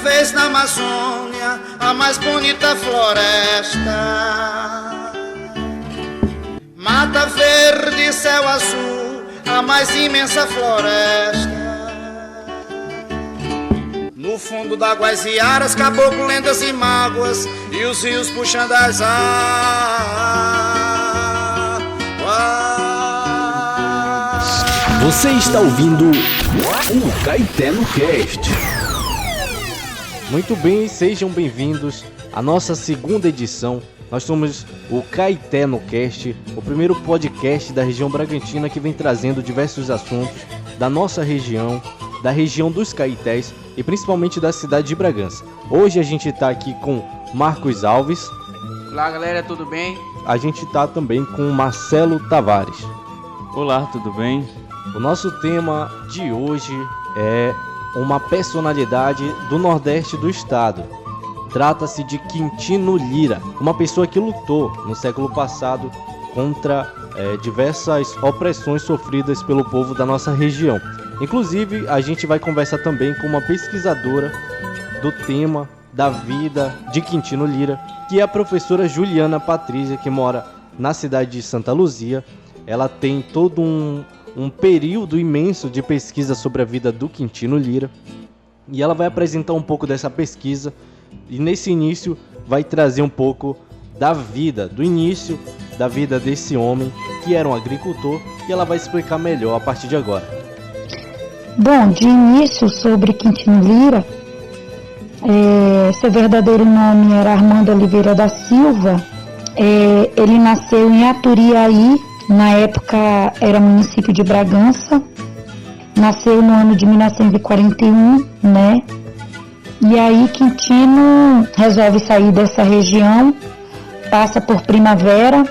fez na Amazônia a mais bonita floresta. Mata verde, céu azul, a mais imensa floresta. No fundo d'águas e aras, caboclo, lendas e mágoas, e os rios puxando as águas. Você está ouvindo o Caetano Cast. Muito bem, sejam bem-vindos à nossa segunda edição. Nós somos o Caetano Cast, o primeiro podcast da região Bragantina que vem trazendo diversos assuntos da nossa região, da região dos Caetés e principalmente da cidade de Bragança. Hoje a gente está aqui com Marcos Alves. Olá galera, tudo bem? A gente está também com Marcelo Tavares. Olá, tudo bem? O nosso tema de hoje é uma personalidade do Nordeste do estado. Trata-se de Quintino Lira, uma pessoa que lutou no século passado contra diversas opressões sofridas pelo povo da nossa região. Inclusive, a gente vai conversar também com uma pesquisadora do tema da vida de Quintino Lira, que é a professora Juliana Patrícia, que mora na cidade de Santa Luzia. Ela tem todo um período imenso de pesquisa sobre a vida do Quintino Lira, e ela vai apresentar um pouco dessa pesquisa, e nesse início vai trazer um pouco da vida, do início da vida desse homem, que era um agricultor, e ela vai explicar melhor a partir de agora. Bom, de início sobre Quintino Lira, seu verdadeiro nome era Armando Oliveira da Silva. Ele nasceu em Aturiaí, na época era município de Bragança, nasceu no ano de 1941, né? E aí Quintino resolve sair dessa região, passa por Primavera,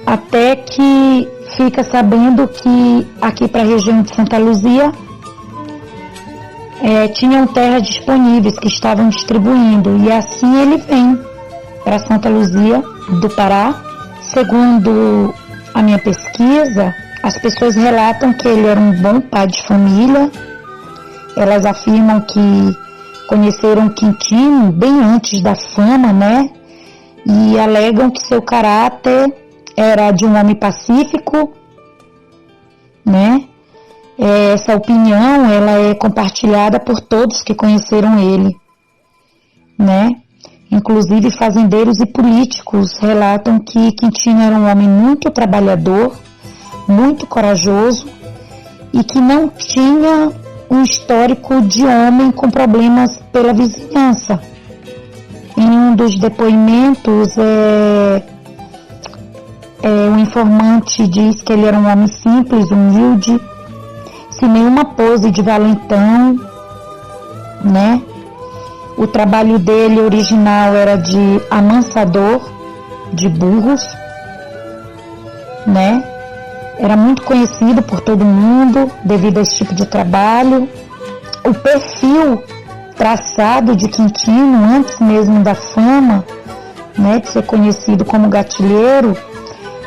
até que fica sabendo que aqui para a região de Santa Luzia tinham terras disponíveis que estavam distribuindo, e assim ele vem para Santa Luzia do Pará. Segundo a minha pesquisa, as pessoas relatam que ele era um bom pai de família. Elas afirmam que conheceram Quintino bem antes da fama, né? E alegam que seu caráter era de um homem pacífico, né? Essa opinião, ela é compartilhada por todos que conheceram ele, né? Inclusive fazendeiros e políticos relatam que Quintino era um homem muito trabalhador, muito corajoso e que não tinha um histórico de homem com problemas pela vizinhança. Em um dos depoimentos, o informante diz que ele era um homem simples, humilde, sem nenhuma pose de valentão, né? O trabalho dele original era de amansador de burros, né? Era muito conhecido por todo mundo devido a esse tipo de trabalho. O perfil traçado de Quintino, antes mesmo da fama, né, de ser conhecido como gatilheiro,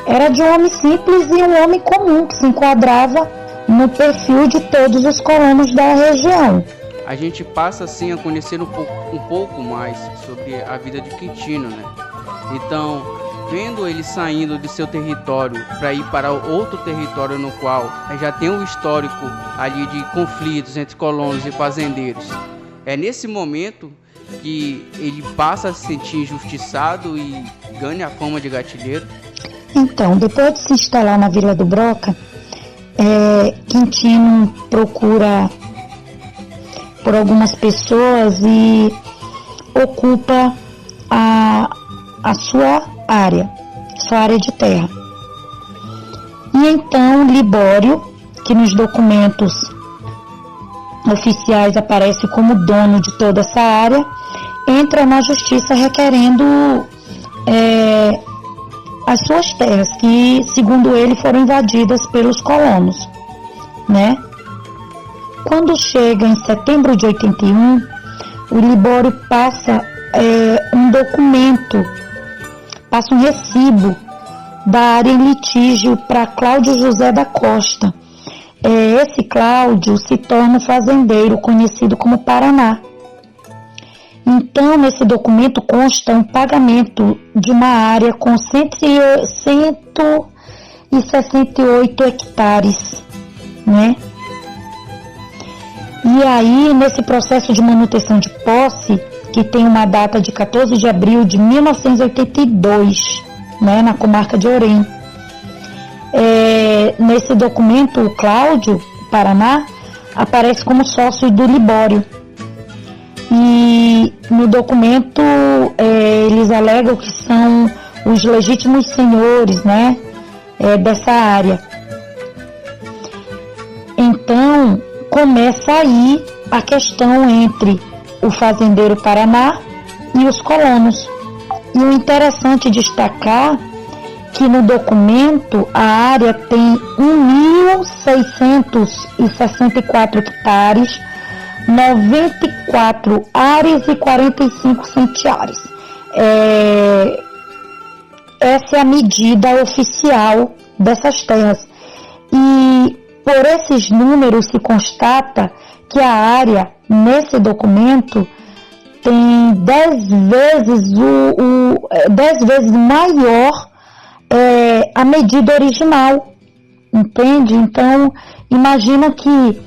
era de um homem simples e um homem comum, que se enquadrava no perfil de todos os colonos da região. A gente passa assim a conhecer um pouco mais sobre a vida de Quintino, né? Então, vendo ele saindo de seu território para ir para outro território no qual já tem um histórico ali de conflitos entre colonos e fazendeiros, é nesse momento que ele passa a se sentir injustiçado e ganha a fama de gatilheiro. Então, depois de se instalar na Vila do Broca, Quintino procura por algumas pessoas e ocupa a sua área de terra. E então Libório, que nos documentos oficiais aparece como dono de toda essa área, entra na justiça requerendo as suas terras, que segundo ele foram invadidas pelos colonos, né? Quando chega em setembro de 81, o Libório passa um documento, passa um recibo da área em litígio para Cláudio José da Costa. Esse Cláudio se torna fazendeiro, conhecido como Paraná, Então, nesse documento consta um pagamento de uma área com 168 hectares, né? E aí, nesse processo de manutenção de posse, que tem uma data de 14 de abril de 1982, né, na comarca de Orém, nesse documento, o Cláudio Paraná aparece como sócio do Libório. E no documento eles alegam que são os legítimos senhores, né, dessa área. Então começa aí a questão entre o fazendeiro Paraná e os colonos. E o interessante destacar que no documento a área tem 1.664 hectares, 94 ares e 45 centiares. Essa é a medida oficial dessas terras. E por esses números se constata que a área, nesse documento, tem 10 vezes maior a medida original, entende? Então, imagina que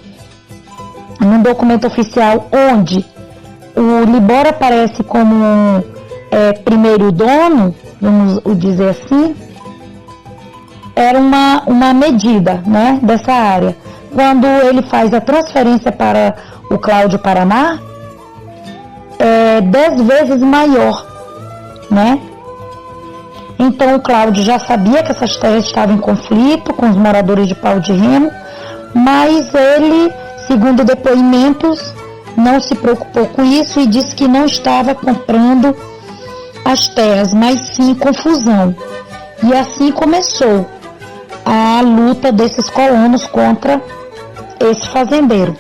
num documento oficial onde o Libório aparece como primeiro dono, vamos dizer assim, era uma medida, né, dessa área. Quando ele faz a transferência para o Cláudio Paraná, 10 vezes maior, né? Então o Cláudio já sabia que essas terras estavam em conflito com os moradores de Pau de Remo, mas ele, segundo depoimentos, não se preocupou com isso e disse que não estava comprando as terras, mas sim confusão. E assim começou a luta desses colonos contra esse fazendeiro.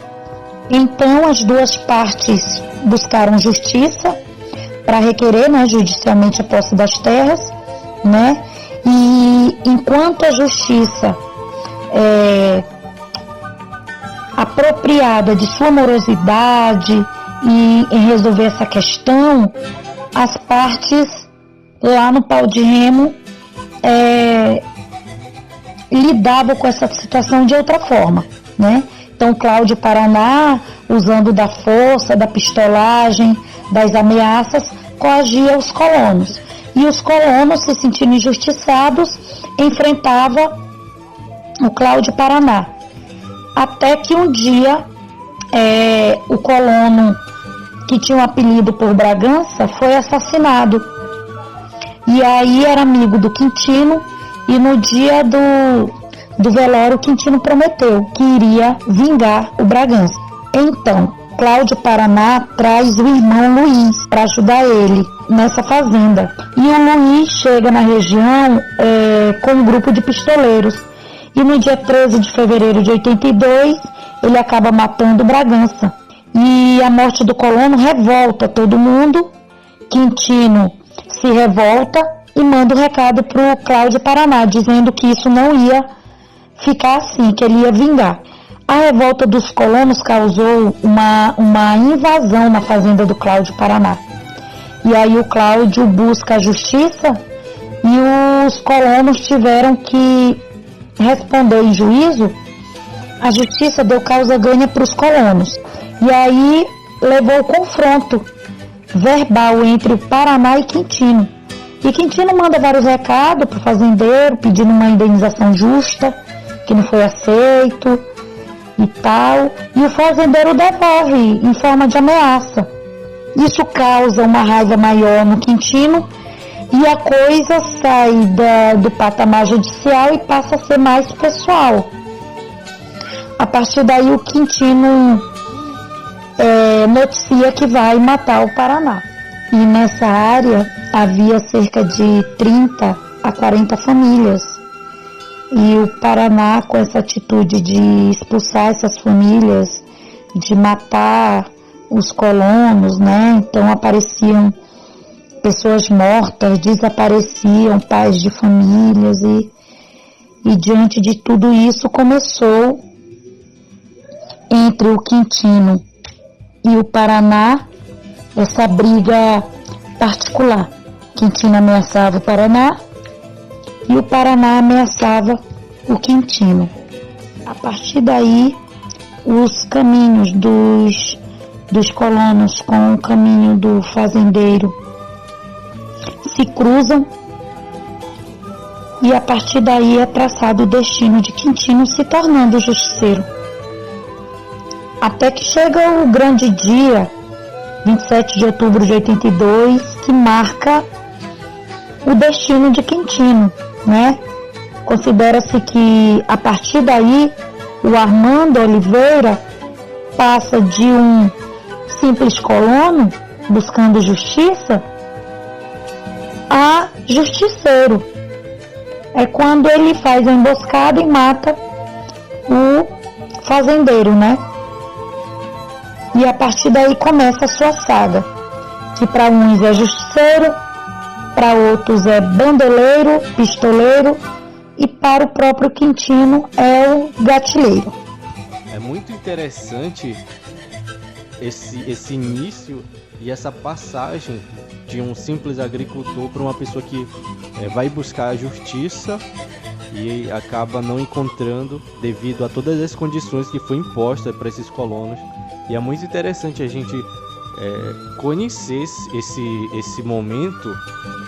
Então as duas partes buscaram justiça para requerer, né, judicialmente a posse das terras, né? E enquanto a justiça apropriada de sua morosidade e em resolver essa questão, as partes lá no Pau de Remo lidavam com essa situação de outra forma, né? Então Cláudio Paraná, usando da força, da pistolagem, das ameaças, coagia os colonos. E os colonos, se sentindo injustiçados, enfrentavam o Cláudio Paraná. Até que um dia, o colono, que tinha um apelido por Bragança, foi assassinado. E aí era amigo do Quintino, e no dia do velório, o Quintino prometeu que iria vingar o Bragança. Então, Cláudio Paraná traz o irmão Luiz para ajudar ele nessa fazenda. E o Luiz chega na região com um grupo de pistoleiros. E no dia 13 de fevereiro de 82, ele acaba matando o Bragança. E a morte do colono revolta todo mundo. Quintino se revolta e manda um recado para o Cláudio Paraná, dizendo que isso não ia ficar assim, que ele ia vingar. A revolta dos colonos causou uma invasão na fazenda do Cláudio Paraná. E aí o Cláudio busca a justiça e os colonos tiveram que responder em juízo. A justiça deu causa ganha para os colonos. E aí levou o confronto verbal entre o Paraná e Quintino. E Quintino manda vários recados para o fazendeiro, pedindo uma indenização justa, que não foi aceito e tal. E o fazendeiro devolve em forma de ameaça. Isso causa uma raiva maior no Quintino e a coisa sai do patamar judicial e passa a ser mais pessoal. A partir daí o Quintino noticia que vai matar o Paraná. E nessa área havia cerca de 30 a 40 famílias. E o Paraná, com essa atitude de expulsar essas famílias, de matar os colonos, né? Então apareciam pessoas mortas, desapareciam pais de famílias e diante de tudo isso começou entre o Quintino e o Paraná essa briga particular. Quintino ameaçava o Paraná e o Paraná ameaçava o Quintino. A partir daí, os caminhos dos colonos com o caminho do fazendeiro se cruzam e a partir daí é traçado o destino de Quintino se tornando justiceiro. Até que chega o grande dia, 27 de outubro de 82, que marca o destino de Quintino, né? Considera-se que a partir daí o Armando Oliveira passa de um simples colono buscando justiça a justiceiro. É quando ele faz a emboscada e mata o fazendeiro, né? E a partir daí começa a sua saga, que para uns é justiceiro, para outros é bandeleiro, pistoleiro e para o próprio Quintino é o gatilheiro. É muito interessante esse início e essa passagem de um simples agricultor para uma pessoa que vai buscar a justiça e acaba não encontrando devido a todas as condições que foi imposta para esses colonos. E é muito interessante a gente conhecer esse momento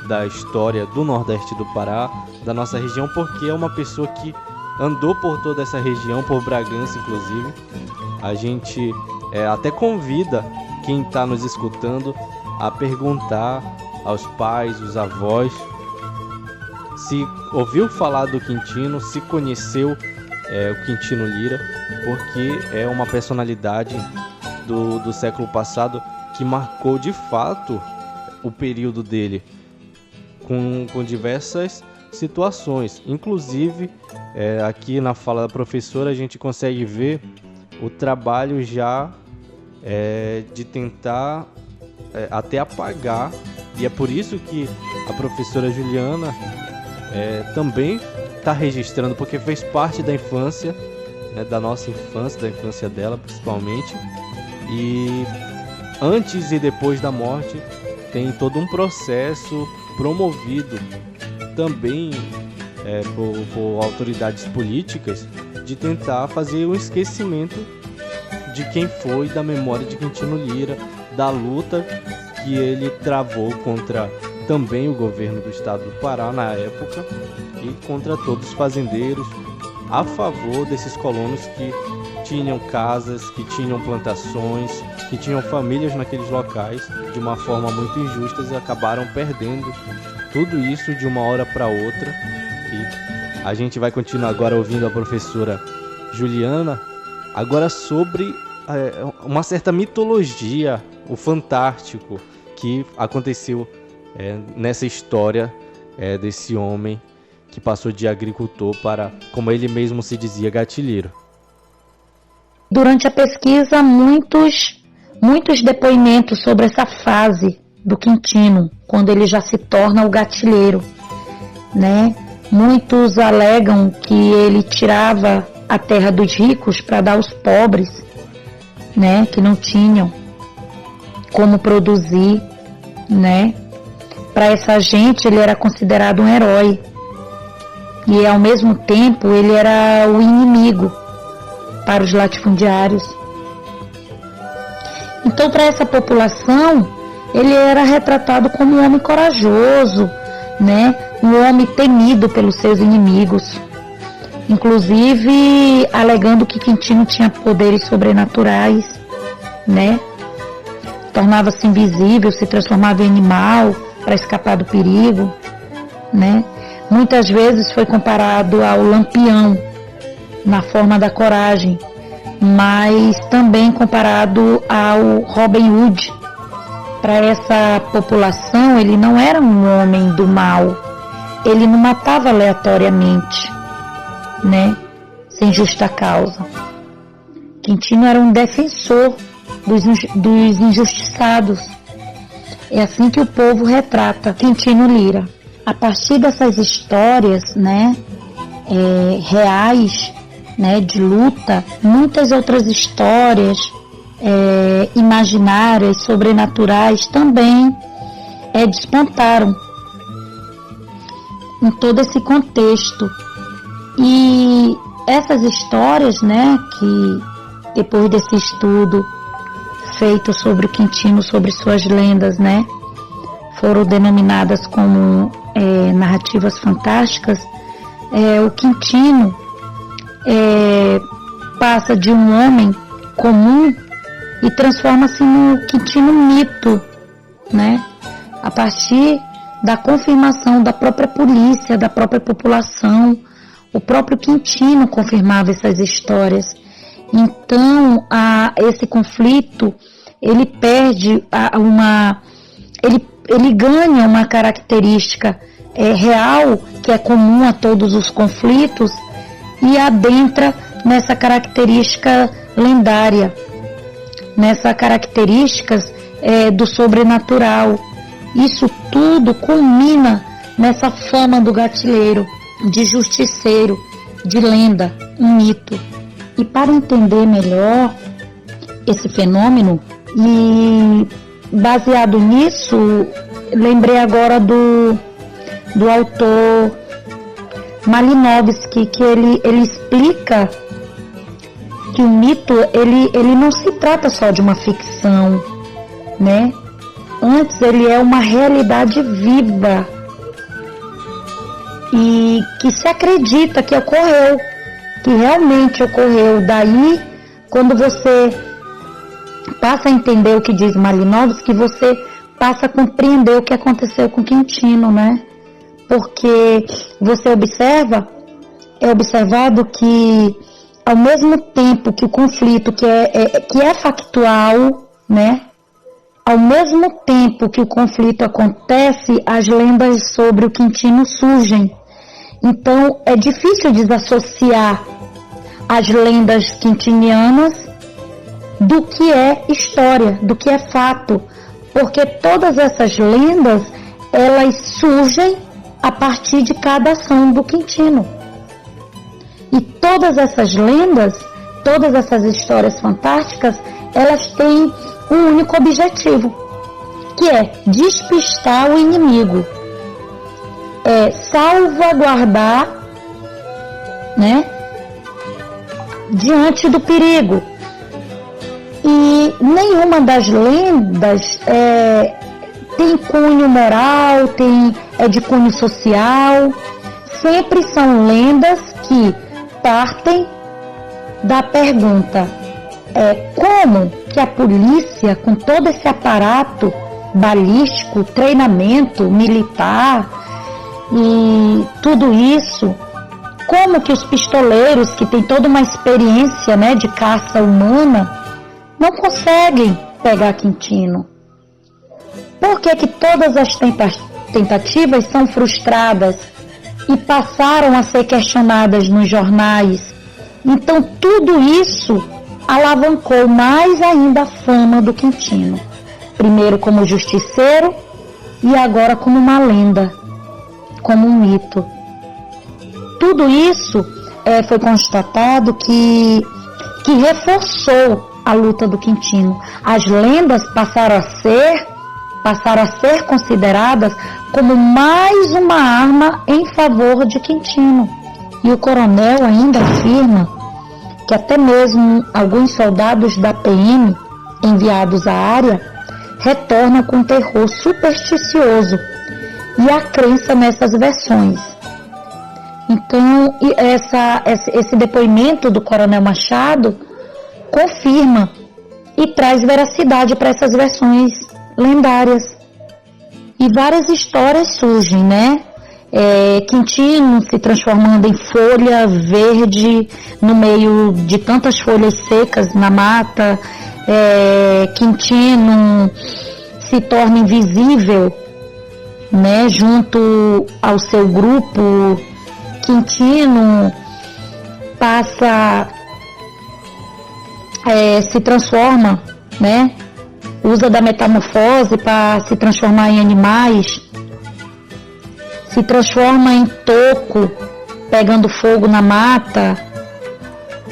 da história do Nordeste do Pará, da nossa região, porque é uma pessoa que andou por toda essa região, por Bragança inclusive. A gente até convida quem está nos escutando a perguntar aos pais, os avós, se ouviu falar do Quintino, se conheceu o Quintino Lira, porque é uma personalidade do século passado que marcou de fato o período dele com diversas situações. Inclusive, aqui na fala da professora a gente consegue ver o trabalho já de tentar até apagar, e é por isso que a professora Juliana também está registrando, porque fez parte da infância, da nossa infância, da infância dela principalmente, e antes e depois da morte tem todo um processo promovido também por autoridades políticas de tentar fazer um esquecimento de quem foi, da memória de Quintino Lira, da luta que ele travou contra também o governo do estado do Pará na época e contra todos os fazendeiros, a favor desses colonos que tinham casas, que tinham plantações, que tinham famílias naqueles locais de uma forma muito injusta e acabaram perdendo tudo isso de uma hora para outra. E a gente vai continuar agora ouvindo a professora Juliana, agora sobre uma certa mitologia, o fantástico que aconteceu nessa história desse homem que passou de agricultor para, como ele mesmo se dizia, gatilheiro. Durante a pesquisa, muitos depoimentos sobre essa fase do Quintino, quando ele já se torna o gatilheiro, né? Muitos alegam que ele tirava a terra dos ricos para dar aos pobres, né? Que não tinham como produzir, né? Para essa gente ele era considerado um herói e ao mesmo tempo ele era o inimigo para os latifundiários. Então, para essa população, ele era retratado como um homem corajoso, né? Um homem temido pelos seus inimigos, inclusive alegando que Quintino tinha poderes sobrenaturais, né? Tornava-se invisível, se transformava em animal para escapar do perigo, né? Muitas vezes foi comparado ao Lampião na forma da coragem, mas também comparado ao Robin Hood. Para essa população, ele não era um homem do mal, ele não matava aleatoriamente, né? Sem justa causa. Quintino era um defensor dos injustiçados. É assim que o povo retrata Quintino Lira. A partir dessas histórias, né, reais, né, de luta, muitas outras histórias imaginárias, sobrenaturais também despontaram em todo esse contexto. E essas histórias, né, que depois desse estudo feito sobre o Quintino, sobre suas lendas, né, foram denominadas como narrativas fantásticas. O Quintino passa de um homem comum e transforma-se no Quintino mito, né, a partir da confirmação da própria polícia, da própria população. O próprio Quintino confirmava essas histórias. Então, esse conflito, ele perde ele ganha uma característica real, que é comum a todos os conflitos, e adentra nessa característica lendária, nessas características do sobrenatural. Isso tudo culmina nessa fama do gatilheiro, de justiceiro, de lenda, um mito. E para entender melhor esse fenômeno, e baseado nisso, lembrei agora do autor Malinowski, que ele explica que o mito ele não se trata só de uma ficção, né? Antes ele é uma realidade viva e que se acredita que ocorreu, que realmente ocorreu. Daí, quando você passa a entender o que diz Malinowski, você passa a compreender o que aconteceu com Quintino, né? Porque você é observado que ao mesmo tempo que o conflito que é factual, né? Ao mesmo tempo que o conflito acontece, as lendas sobre o Quintino surgem. Então, é difícil desassociar as lendas quintinianas do que é história, do que é fato. Porque todas essas lendas, elas surgem a partir de cada ação do Quintino. E todas essas lendas, todas essas histórias fantásticas, elas têm um único objetivo, que é despistar o inimigo, salvaguardar, né, diante do perigo. E nenhuma das lendas tem cunho moral, é de cunho social. Sempre são lendas que partem da pergunta: como que a polícia, com todo esse aparato balístico, treinamento militar e tudo isso, como que os pistoleiros, que têm toda uma experiência, né, de caça humana, não conseguem pegar Quintino? Por que todas as tentativas são frustradas e passaram a ser questionadas nos jornais? Então tudo isso alavancou mais ainda a fama do Quintino. Primeiro como justiceiro e agora como uma lenda, como um mito. Tudo isso foi constatado que reforçou a luta do Quintino. As lendas passaram a ser consideradas como mais uma arma em favor de Quintino. E o coronel ainda afirma que até mesmo alguns soldados da PM enviados à área retornam com terror supersticioso e a crença nessas versões. Então, esse depoimento do coronel Machado confirma e traz veracidade para essas versões lendárias. E várias histórias surgem, né? Quintino se transformando em folha verde no meio de tantas folhas secas na mata. Quintino se torna invisível, né, junto ao seu grupo. Quintino passa, se transforma, né, usa da metamorfose para se transformar em animais, se transforma em toco, pegando fogo na mata.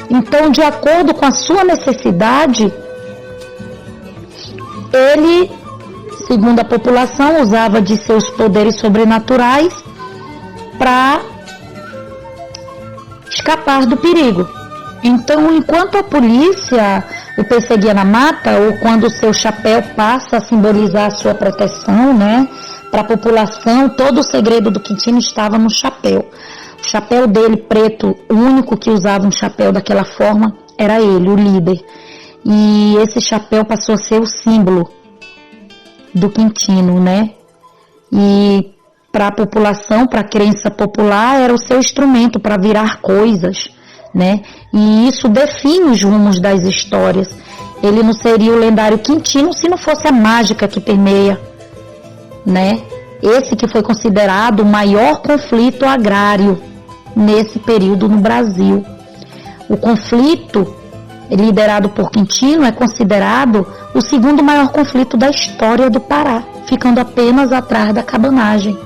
Então, de acordo com a sua necessidade, ele, segundo a população, usava de seus poderes sobrenaturais para escapar do perigo. Então, enquanto a polícia o perseguia na mata, ou quando o seu chapéu passa a simbolizar a sua proteção, né, para a população, todo o segredo do Quintino estava no chapéu. O chapéu dele preto, o único que usava um chapéu daquela forma, era ele, o líder. E esse chapéu passou a ser o símbolo do Quintino, né? E para a população, para a crença popular, era o seu instrumento para virar coisas, né? E isso define os rumos das histórias. Ele não seria o lendário Quintino se não fosse a mágica que permeia, né? Esse que foi considerado o maior conflito agrário nesse período no Brasil. O conflito liderado por Quintino é considerado o segundo maior conflito da história do Pará, ficando apenas atrás da cabanagem.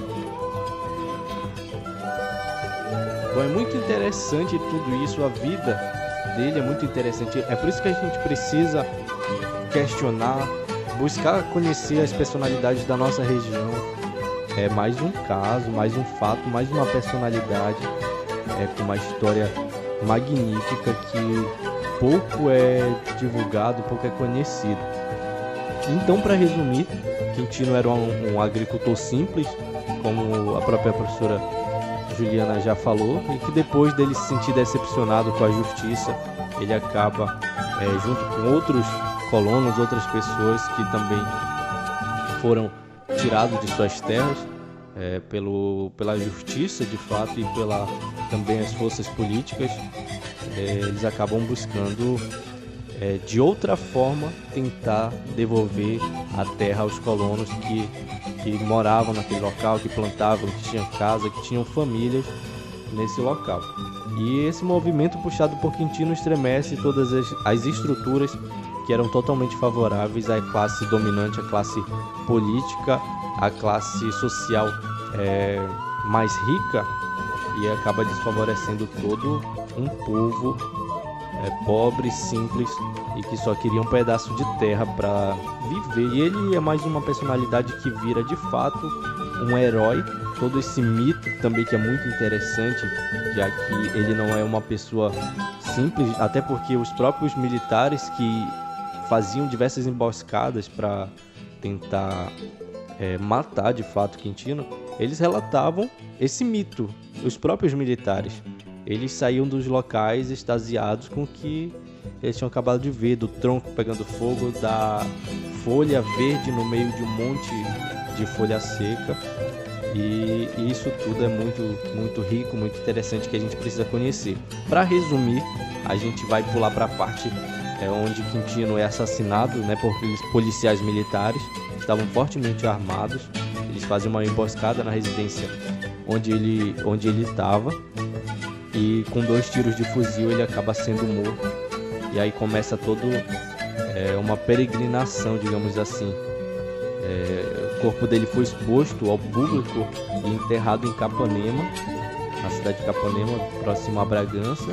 Bom, é muito interessante tudo isso, a vida dele é muito interessante. É por isso que a gente precisa questionar, buscar conhecer as personalidades da nossa região. É mais um caso, mais um fato, mais uma personalidade com uma história magnífica que pouco é divulgado, pouco é conhecido. Então, para resumir, Quintino era um agricultor simples, como a própria professora Juliana já falou, e que depois dele se sentir decepcionado com a justiça, ele acaba, junto com outros colonos, outras pessoas que também foram tirados de suas terras pela justiça, de fato, e pela também as forças políticas, eles acabam buscando de outra forma tentar devolver a terra aos colonos que moravam naquele local, que plantavam, que tinham casa, que tinham famílias nesse local. E esse movimento puxado por Quintino estremece todas as estruturas que eram totalmente favoráveis à classe dominante, à classe política, à classe social mais rica, e acaba desfavorecendo todo um povo pobre, simples e que só queria um pedaço de terra para viver. E ele é mais uma personalidade que vira de fato um herói. Todo esse mito também, que é muito interessante, já que ele não é uma pessoa simples, até porque os próprios militares que faziam diversas emboscadas para tentar matar de fato Quintino, eles relatavam esse mito. Os próprios militares, eles saíam dos locais extasiados com o que eles tinham acabado de ver, do tronco pegando fogo, da folha verde no meio de um monte de folha seca. E isso tudo é muito, muito rico, muito interessante, que a gente precisa conhecer. Para resumir, a gente vai pular para a parte onde Quintino é assassinado, né, por policiais militares que estavam fortemente armados. Eles fazem uma emboscada na residência onde ele estava, e com 2 tiros de fuzil ele acaba sendo morto. E aí começa toda uma peregrinação, digamos assim. O corpo dele foi exposto ao público e enterrado em Capanema, na cidade de Capanema, próximo a Bragança.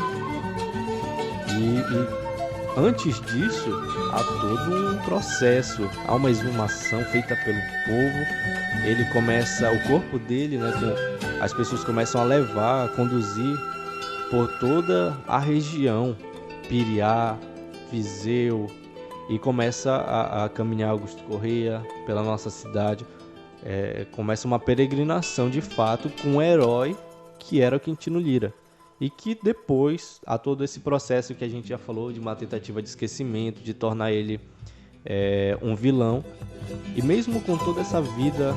E antes disso, há todo um processo, há uma exumação feita pelo povo. Ele começa, o corpo dele, né, as pessoas começam a levar, a conduzir por toda a região, Piriá, Viseu, e começa a caminhar Augusto Corrêa pela nossa cidade. Começa uma peregrinação de fato com um herói que era o Quintino Lira. E que depois, a todo esse processo que a gente já falou, de uma tentativa de esquecimento, de tornar ele um vilão. E mesmo com toda essa vida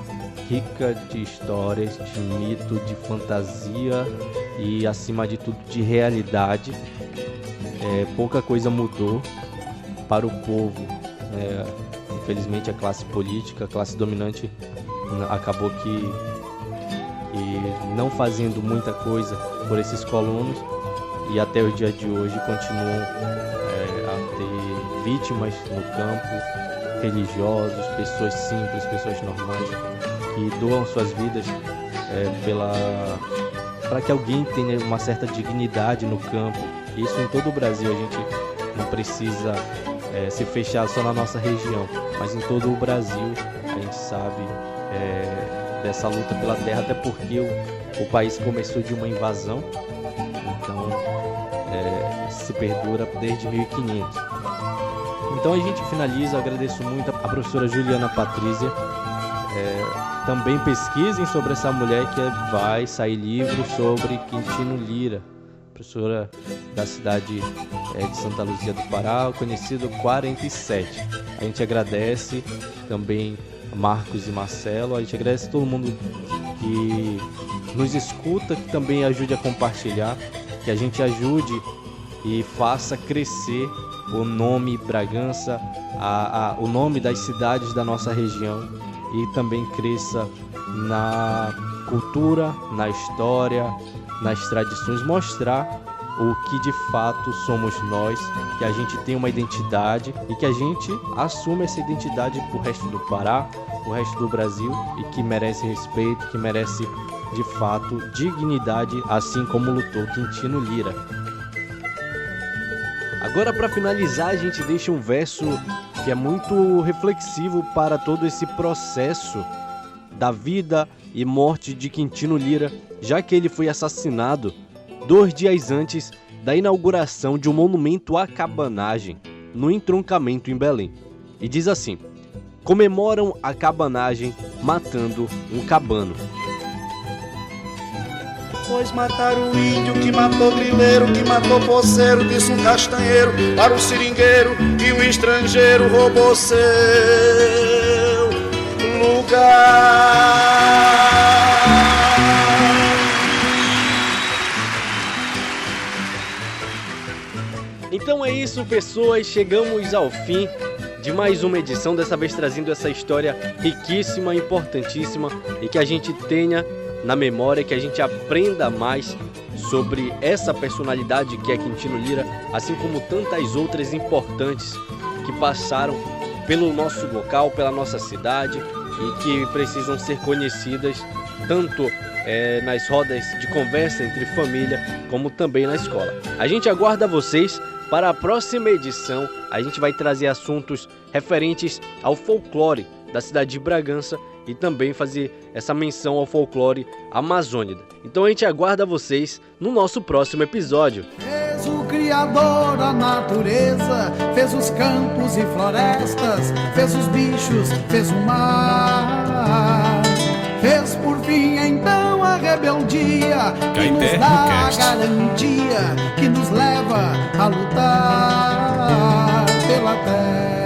rica de histórias, de mito, de fantasia e, acima de tudo, de realidade, pouca coisa mudou para o povo. Infelizmente, a classe política, a classe dominante, acabou que não fazendo muita coisa por esses colonos, e até o dia de hoje continuam a ter vítimas no campo, religiosos, pessoas simples, pessoas normais, que doam suas vidas para que alguém tenha uma certa dignidade no campo. Isso em todo o Brasil. A gente não precisa se fechar só na nossa região, mas em todo o Brasil a gente sabe dessa luta pela terra, até porque o país começou de uma invasão, então se perdura desde 1500. Então a gente finaliza, eu agradeço muito a professora Juliana Patrícia. Também pesquisem sobre essa mulher, que vai sair livro sobre Quintino Lira, professora da cidade de Santa Luzia do Pará, conhecido 47. A gente agradece também Marcos e Marcelo, a gente agradece todo mundo que nos escuta, que também ajude a compartilhar, que a gente ajude e faça crescer o nome Bragança, o nome das cidades da nossa região, e também cresça na cultura, na história, nas tradições, mostrar o que de fato somos nós, que a gente tem uma identidade e que a gente assume essa identidade pro resto do Pará, pro resto do Brasil, e que merece respeito, que merece de fato dignidade, assim como lutou Quintino Lira. Agora, para finalizar, a gente deixa um verso que é muito reflexivo para todo esse processo da vida e morte de Quintino Lira, já que ele foi assassinado 2 dias antes da inauguração de um monumento à cabanagem no entroncamento em Belém. E diz assim: comemoram a cabanagem matando um cabano. Pois mataram o índio, que matou o grileiro, que matou o poceiro, disse um castanheiro para o seringueiro, que o estrangeiro roubou seu lugar. Então é isso, pessoas, chegamos ao fim de mais uma edição, dessa vez trazendo essa história riquíssima, importantíssima, e que a gente tenha na memória, que a gente aprenda mais sobre essa personalidade que é Quintino Lira, assim como tantas outras importantes que passaram pelo nosso local, pela nossa cidade, e que precisam ser conhecidas tanto nas rodas de conversa entre família, como também na escola. A gente aguarda vocês para a próxima edição. A gente vai trazer assuntos referentes ao folclore da cidade de Bragança e também fazer essa menção ao folclore amazônida. Então a gente aguarda vocês no nosso próximo episódio. Fez o Criador a natureza, fez os campos e florestas, fez os bichos, fez o mar, fez por fim então a rebeldia, que nos dá a garantia, que nos leva a lutar pela terra.